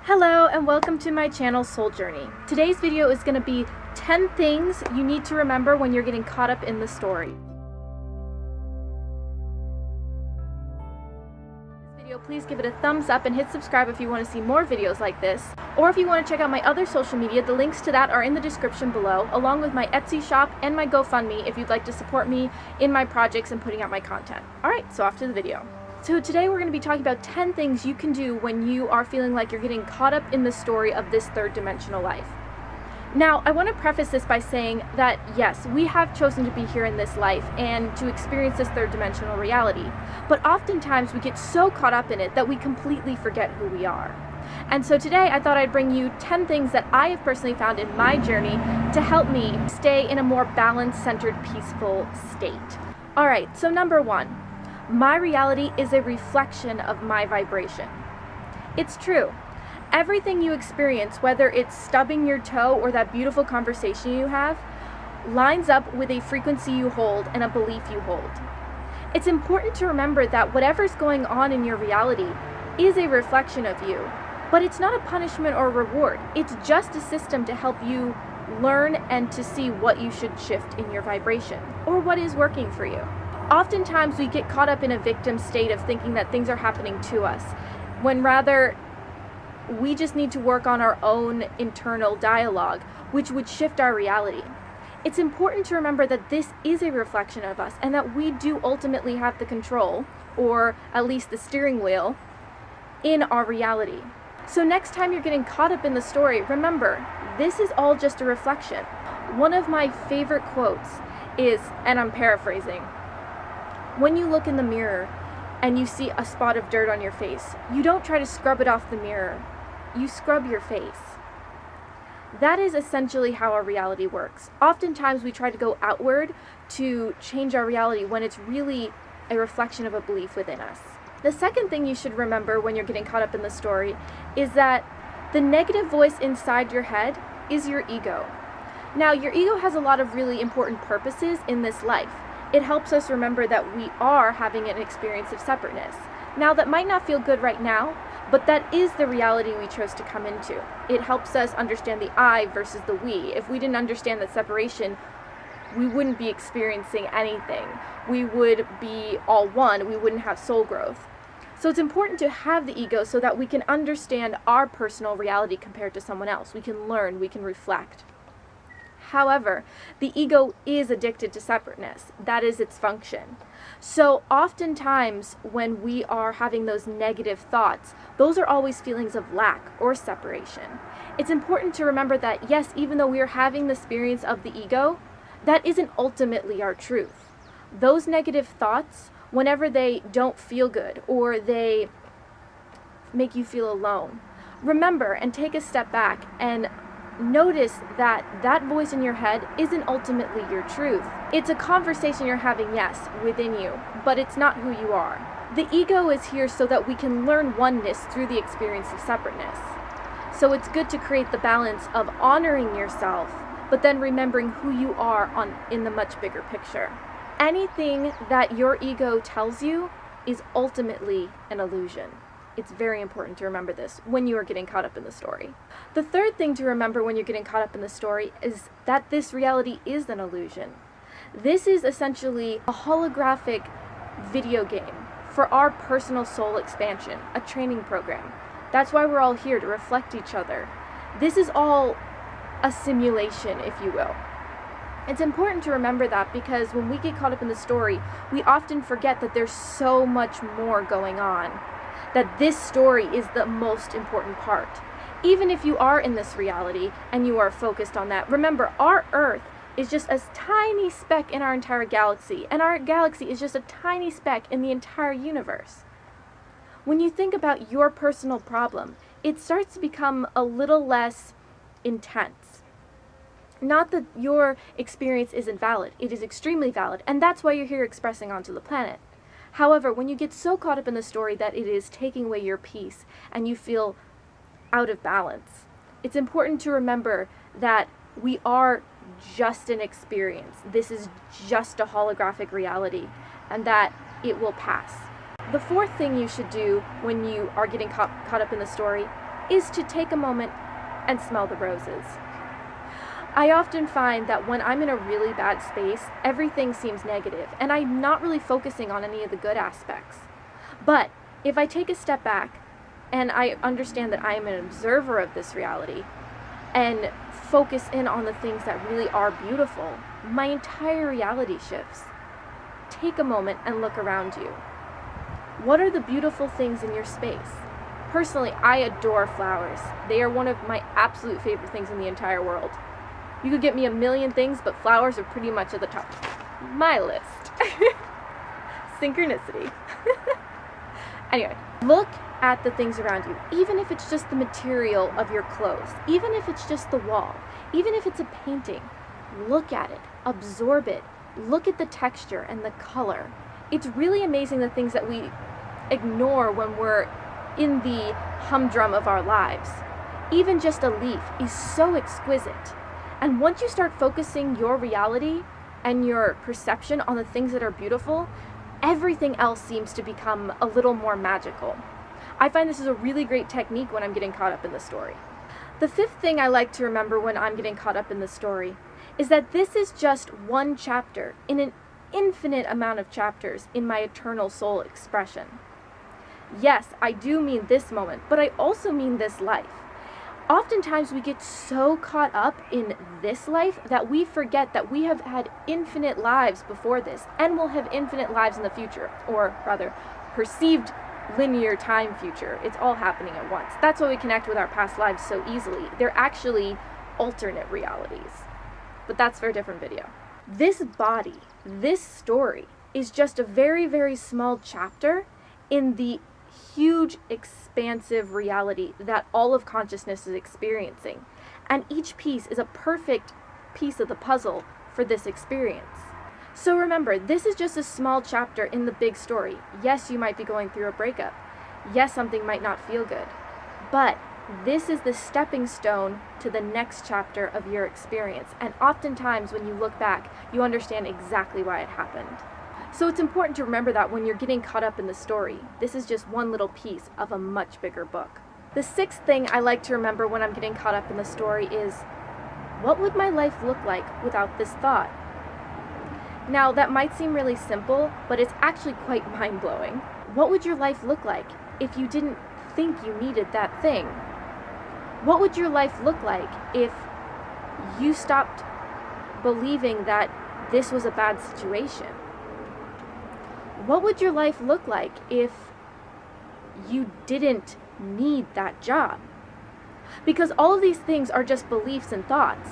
Hello and welcome to my channel Soul Journey. Today's video is going to be 10 things you need to remember when you're getting caught up in the story. Please give it a thumbs up and hit subscribe if you want to see more videos like this. Or if you want to check out my other social media, the links to that are in the description below, along with my Etsy shop and my GoFundMe if you'd like to support me in my projects and putting out my content. Alright, so off to the video. So today we're going to be talking about 10 things you can do when you are feeling like you're getting caught up in the story of this third dimensional life. Now, I want to preface this by saying that yes, we have chosen to be here in this life and to experience this third dimensional reality, but oftentimes we get so caught up in it that we completely forget who we are. And so today I thought I'd bring you 10 things that I have personally found in my journey to help me stay in a more balanced, centered, peaceful state. Alright, so number 1. My reality is a reflection of my vibration. It's true. Everything you experience, whether it's stubbing your toe or that beautiful conversation you have, lines up with a frequency you hold and a belief you hold. It's important to remember that whatever's going on in your reality is a reflection of you, but it's not a punishment or reward. It's just a system to help you learn and to see what you should shift in your vibration or what is working for you. Oftentimes we get caught up in a victim state of thinking that things are happening to us, when rather we just need to work on our own internal dialogue, which would shift our reality. It's important to remember that this is a reflection of us and that we do ultimately have the control, or at least the steering wheel, in our reality. So next time you're getting caught up in the story, remember, this is all just a reflection. One of my favorite quotes is, and I'm paraphrasing, when you look in the mirror and you see a spot of dirt on your face, you don't try to scrub it off the mirror. You scrub your face. That is essentially how our reality works. Oftentimes we try to go outward to change our reality when it's really a reflection of a belief within us. The second thing you should remember when you're getting caught up in the story is that the negative voice inside your head is your ego. Now, your ego has a lot of really important purposes in this life. It helps us remember that we are having an experience of separateness. Now, that might not feel good right now, but that is the reality we chose to come into. It helps us understand the I versus the we. If we didn't understand that separation, we wouldn't be experiencing anything. We would be all one. We wouldn't have soul growth. So it's important to have the ego so that we can understand our personal reality compared to someone else. We can learn, we can reflect. However, the ego is addicted to separateness. That is its function. So oftentimes when we are having those negative thoughts, those are always feelings of lack or separation. It's important to remember that yes, even though we are having the experience of the ego, that isn't ultimately our truth. Those negative thoughts, whenever they don't feel good or they make you feel alone, remember and take a step back and notice that that voice in your head isn't ultimately your truth. It's a conversation you're having, yes, within you, but it's not who you are. The ego is here so that we can learn oneness through the experience of separateness. So it's good to create the balance of honoring yourself, but then remembering who you are in the much bigger picture. Anything that your ego tells you is ultimately an illusion. It's very important to remember this when you are getting caught up in the story. The third thing to remember when you're getting caught up in the story is that this reality is an illusion. This is essentially a holographic video game for our personal soul expansion, a training program. That's why we're all here, to reflect each other. This is all a simulation, if you will. It's important to remember that because when we get caught up in the story, we often forget that there's so much more going on. That this story is the most important part. Even if you are in this reality and you are focused on that, remember, our Earth is just a tiny speck in our entire galaxy, and our galaxy is just a tiny speck in the entire universe. When you think about your personal problem, it starts to become a little less intense. Not that your experience isn't valid, it is extremely valid, and that's why you're here expressing onto the planet. However, when you get so caught up in the story that it is taking away your peace and you feel out of balance, it's important to remember that we are just an experience. This is just a holographic reality, and that it will pass. The fourth thing you should do when you are getting caught up in the story is to take a moment and smell the roses. I often find that when I'm in a really bad space, everything seems negative, and I'm not really focusing on any of the good aspects. But if I take a step back and I understand that I am an observer of this reality and focus in on the things that really are beautiful, my entire reality shifts. Take a moment and look around you. What are the beautiful things in your space? Personally, I adore flowers. They are one of my absolute favorite things in the entire world. You could get me a million things, but flowers are pretty much at the top of my list. Synchronicity. Anyway, look at the things around you, even if it's just the material of your clothes, even if it's just the wall, even if it's a painting. Look at it, absorb it, look at the texture and the color. It's really amazing the things that we ignore when we're in the humdrum of our lives. Even just a leaf is so exquisite. And once you start focusing your reality and your perception on the things that are beautiful, everything else seems to become a little more magical. I find this is a really great technique when I'm getting caught up in the story. The fifth thing I like to remember when I'm getting caught up in the story is that this is just one chapter in an infinite amount of chapters in my eternal soul expression. Yes, I do mean this moment, but I also mean this life. Oftentimes we get so caught up in this life that we forget that we have had infinite lives before this and will have infinite lives in the future, or rather, perceived linear time future. It's all happening at once. That's why we connect with our past lives so easily. They're actually alternate realities. But that's for a different video. This body, this story, is just a very, very small chapter in the huge, expansive reality that all of consciousness is experiencing. And each piece is a perfect piece of the puzzle for this experience. So remember, this is just a small chapter in the big story. Yes, you might be going through a breakup. Yes, something might not feel good. But this is the stepping stone to the next chapter of your experience. And oftentimes when you look back, you understand exactly why it happened. So it's important to remember that when you're getting caught up in the story, this is just one little piece of a much bigger book. The sixth thing I like to remember when I'm getting caught up in the story is, what would my life look like without this thought? Now, that might seem really simple, but it's actually quite mind-blowing. What would your life look like if you didn't think you needed that thing? What would your life look like if you stopped believing that this was a bad situation? What would your life look like if you didn't need that job? Because all of these things are just beliefs and thoughts.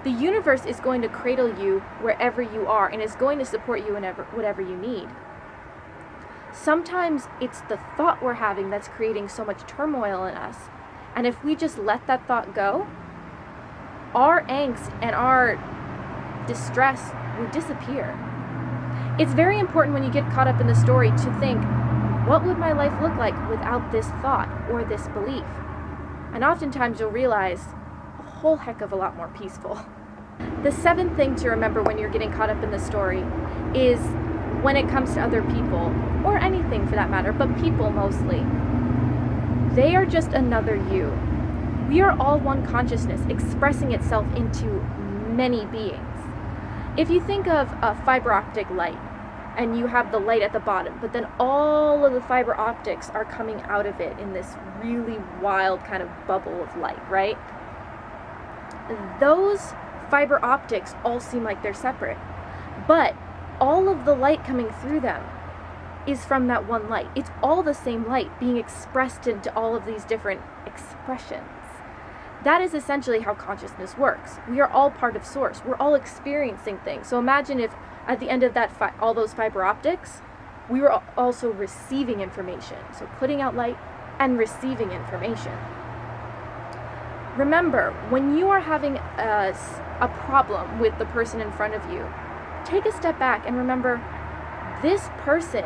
The universe is going to cradle you wherever you are and is going to support you in whatever you need. Sometimes it's the thought we're having that's creating so much turmoil in us. And if we just let that thought go, our angst and our distress will disappear. It's very important when you get caught up in the story to think, what would my life look like without this thought or this belief? And oftentimes you'll realize a whole heck of a lot more peaceful. The seventh thing to remember when you're getting caught up in the story is when it comes to other people, or anything for that matter, but people mostly, they are just another you. We are all one consciousness expressing itself into many beings. If you think of a fiber optic light, and you have the light at the bottom, but then all of the fiber optics are coming out of it in this really wild kind of bubble of light, right? Those fiber optics all seem like they're separate, but all of the light coming through them is from that one light. It's all the same light being expressed into all of these different expressions. That is essentially how consciousness works. We are all part of Source. We're all experiencing things. So imagine if at the end of that, all those fiber optics, we were also receiving information. So putting out light and receiving information. Remember, when you are having a problem with the person in front of you, take a step back and remember, this person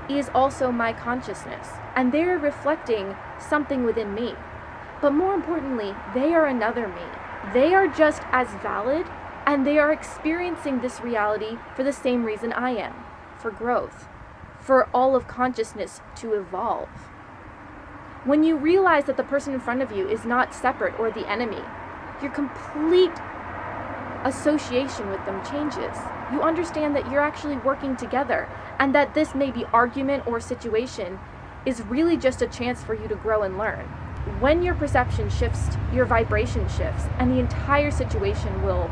is also my consciousness, and they're reflecting something within me. But more importantly, they are another me. They are just as valid, and they are experiencing this reality for the same reason I am, for growth, for all of consciousness to evolve. When you realize that the person in front of you is not separate or the enemy, your complete association with them changes. You understand that you're actually working together, and that this maybe argument or situation is really just a chance for you to grow and learn. When your perception shifts, your vibration shifts, and the entire situation will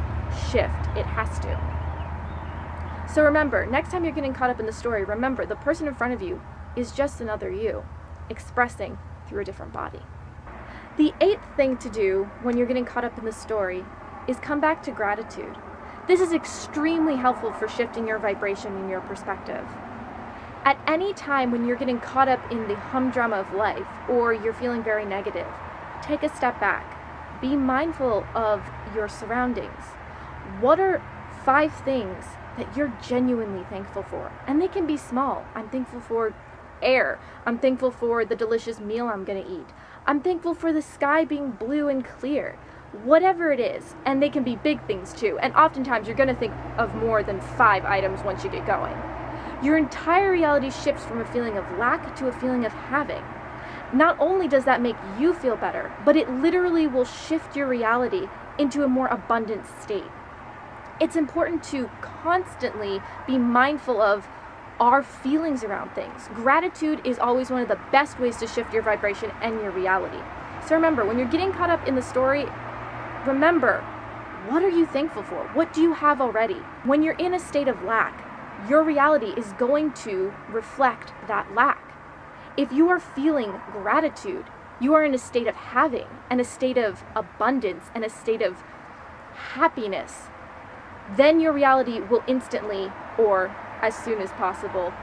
shift. It has to. So remember, next time you're getting caught up in the story, remember the person in front of you is just another you, expressing through a different body. The 8th thing to do when you're getting caught up in the story is come back to gratitude. This is extremely helpful for shifting your vibration and your perspective. At any time when you're getting caught up in the humdrum of life, or you're feeling very negative, take a step back. Be mindful of your surroundings. What are 5 things that you're genuinely thankful for? And they can be small. I'm thankful for air. I'm thankful for the delicious meal I'm going to eat. I'm thankful for the sky being blue and clear. Whatever it is, and they can be big things too, and oftentimes you're going to think of more than 5 items once you get going. Your entire reality shifts from a feeling of lack to a feeling of having. Not only does that make you feel better, but it literally will shift your reality into a more abundant state. It's important to constantly be mindful of our feelings around things. Gratitude is always one of the best ways to shift your vibration and your reality. So remember, when you're getting caught up in the story, remember, what are you thankful for? What do you have already? When you're in a state of lack, your reality is going to reflect that lack. If you are feeling gratitude, you are in a state of having, and a state of abundance, and a state of happiness. Then your reality will instantly, or as soon as possible,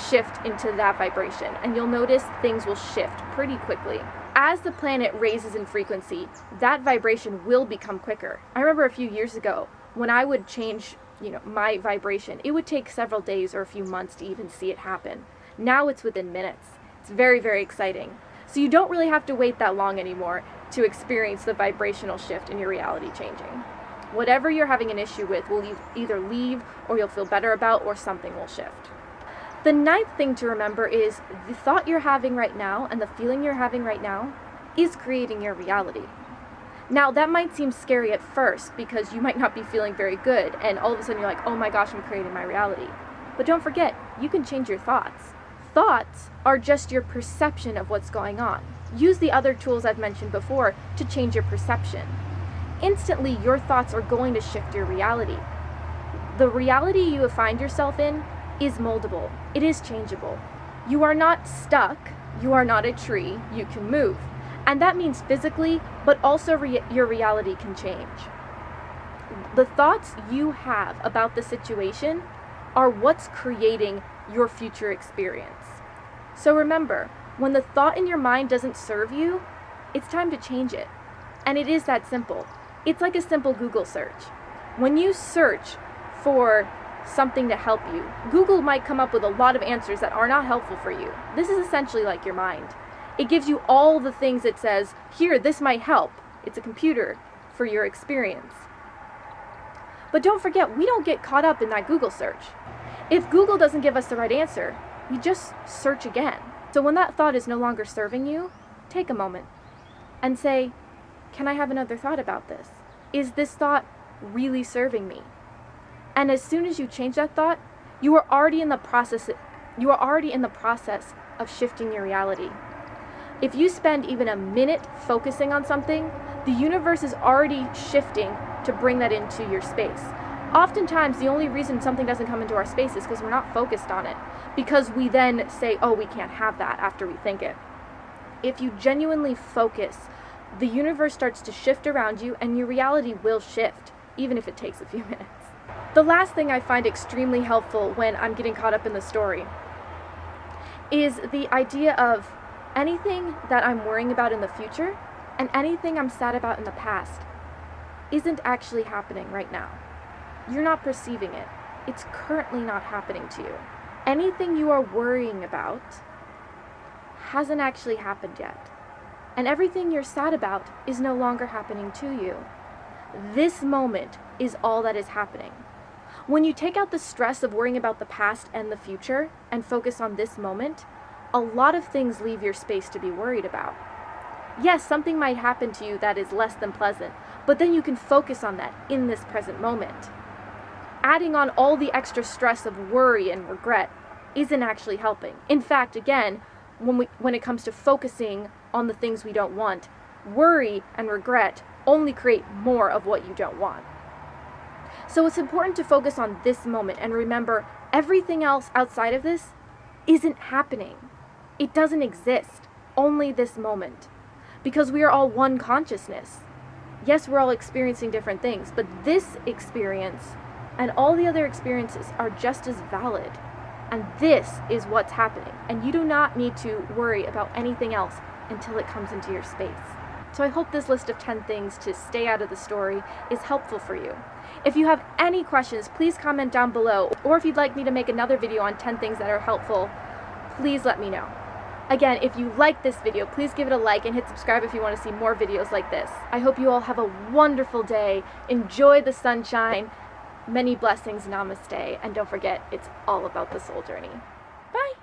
shift into that vibration, and you'll notice things will shift pretty quickly. As the planet raises in frequency, that vibration will become quicker. I remember a few years ago when I would change, my vibration, it would take several days or a few months to even see it happen. Now it's within minutes. It's very, very exciting. So you don't really have to wait that long anymore to experience the vibrational shift in your reality changing. Whatever you're having an issue with will either leave, or you'll feel better about, or something will shift. The 9th thing to remember is the thought you're having right now and the feeling you're having right now is creating your reality. Now, that might seem scary at first because you might not be feeling very good, and all of a sudden you're like, oh my gosh, I'm creating my reality. But don't forget, you can change your thoughts. Thoughts are just your perception of what's going on. Use the other tools I've mentioned before to change your perception. Instantly, your thoughts are going to shift your reality. The reality you find yourself in is moldable. It is changeable. You are not stuck. You are not a tree. You can move. And that means physically, but also your reality can change. The thoughts you have about the situation are what's creating your future experience. So remember, when the thought in your mind doesn't serve you, it's time to change it. And it is that simple. It's like a simple Google search. When you search for something to help you, Google might come up with a lot of answers that are not helpful for you. This is essentially like your mind. It gives you all the things it says, here, this might help. It's a computer for your experience. But don't forget, we don't get caught up in that Google search. If Google doesn't give us the right answer, we just search again. So when that thought is no longer serving you, take a moment and say, can I have another thought about this? Is this thought really serving me? And as soon as you change that thought, you are already in the process of shifting your reality. If you spend even a minute focusing on something, the universe is already shifting to bring that into your space. Oftentimes, the only reason something doesn't come into our space is because we're not focused on it, because we then say, oh, we can't have that after we think it. If you genuinely focus, the universe starts to shift around you, and your reality will shift, even if it takes a few minutes. The last thing I find extremely helpful when I'm getting caught up in the story is the idea of anything that I'm worrying about in the future and anything I'm sad about in the past isn't actually happening right now. You're not perceiving it. It's currently not happening to you. Anything you are worrying about hasn't actually happened yet. And everything you're sad about is no longer happening to you. This moment is all that is happening. When you take out the stress of worrying about the past and the future and focus on this moment, a lot of things leave your space to be worried about. Yes, something might happen to you that is less than pleasant, but then you can focus on that in this present moment. Adding on all the extra stress of worry and regret isn't actually helping. In fact, again, when it comes to focusing on the things we don't want, worry and regret only create more of what you don't want. So it's important to focus on this moment and remember everything else outside of this isn't happening. It doesn't exist. Only this moment. Because we are all one consciousness. Yes, we're all experiencing different things, but this experience and all the other experiences are just as valid. And this is what's happening. And you do not need to worry about anything else until it comes into your space. So I hope this list of 10 things to stay out of the story is helpful for you. If you have any questions, please comment down below. Or if you'd like me to make another video on 10 things that are helpful, please let me know. Again, if you like this video, please give it a like and hit subscribe if you want to see more videos like this. I hope you all have a wonderful day. Enjoy the sunshine. Many blessings. Namaste. And don't forget, it's all about the soul journey. Bye.